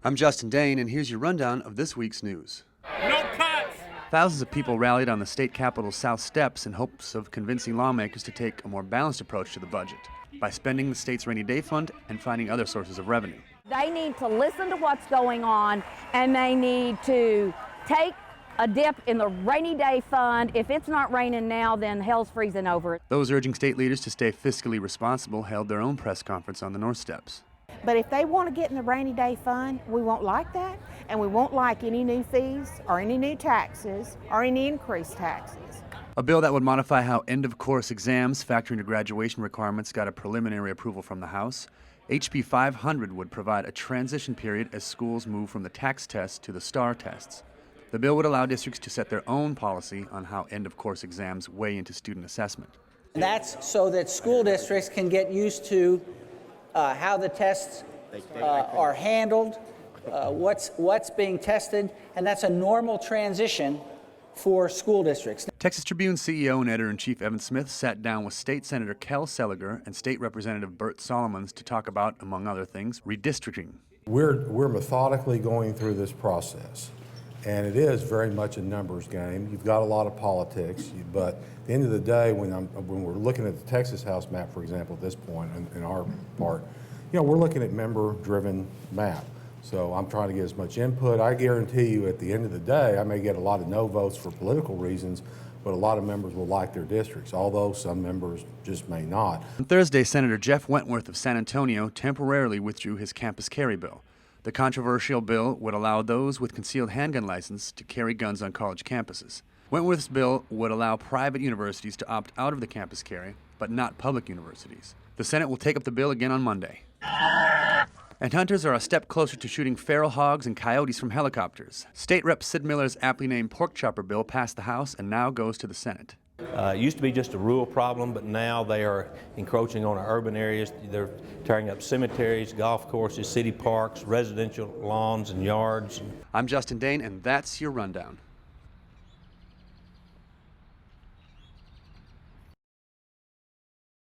I'm Justin Dane, and here's your rundown of this week's news. No cuts! Thousands of people rallied on the state capitol's south steps in hopes of convincing lawmakers to take a more balanced approach to the budget by spending the state's rainy day fund and finding other sources of revenue. They need to listen to what's going on, and they need to take a dip in the rainy day fund. If it's not raining now, then hell's freezing over. Those urging state leaders to stay fiscally responsible held their own press conference on the North Steps. But if they want to get in the rainy day fund, we won't like that, and we won't like any new fees or any new taxes or any increased taxes. A bill that would modify how end-of-course exams factoring into graduation requirements got a preliminary approval from the House. HB 500 would provide a transition period as schools move from the tax tests to the STAR tests. The bill would allow districts to set their own policy on how end-of-course exams weigh into student assessment. And that's so that school districts can get used to how the tests are handled, what's being tested, and that's a normal transition for school districts. Texas Tribune CEO and editor-in-chief Evan Smith sat down with State Senator Kel Seliger and State Representative BURT Solomons to talk about, among other things, redistricting. We're methodically going through this process, and it is very much a numbers game. You've got a lot of politics, but at the end of the day, when we're looking at the Texas House map, for example, at this point in our part, we're looking at member-driven map. So I'm trying to get as much input. I guarantee you at the end of the day, I may get a lot of no votes for political reasons, but a lot of members will like their districts, although some members just may not. On Thursday, Senator Jeff Wentworth of San Antonio temporarily withdrew his campus carry bill. The controversial bill would allow those with concealed handgun license to carry guns on college campuses. Wentworth's bill would allow private universities to opt out of the campus carry, but not public universities. The Senate will take up the bill again on Monday. And hunters are a step closer to shooting feral hogs and coyotes from helicopters. State Rep Sid Miller's aptly named pork chopper bill passed the House and now goes to the Senate. It used to be just a rural problem, but now they are encroaching on our urban areas. They're tearing up cemeteries, golf courses, city parks, residential lawns and yards. I'm Justin Dane, and that's your rundown.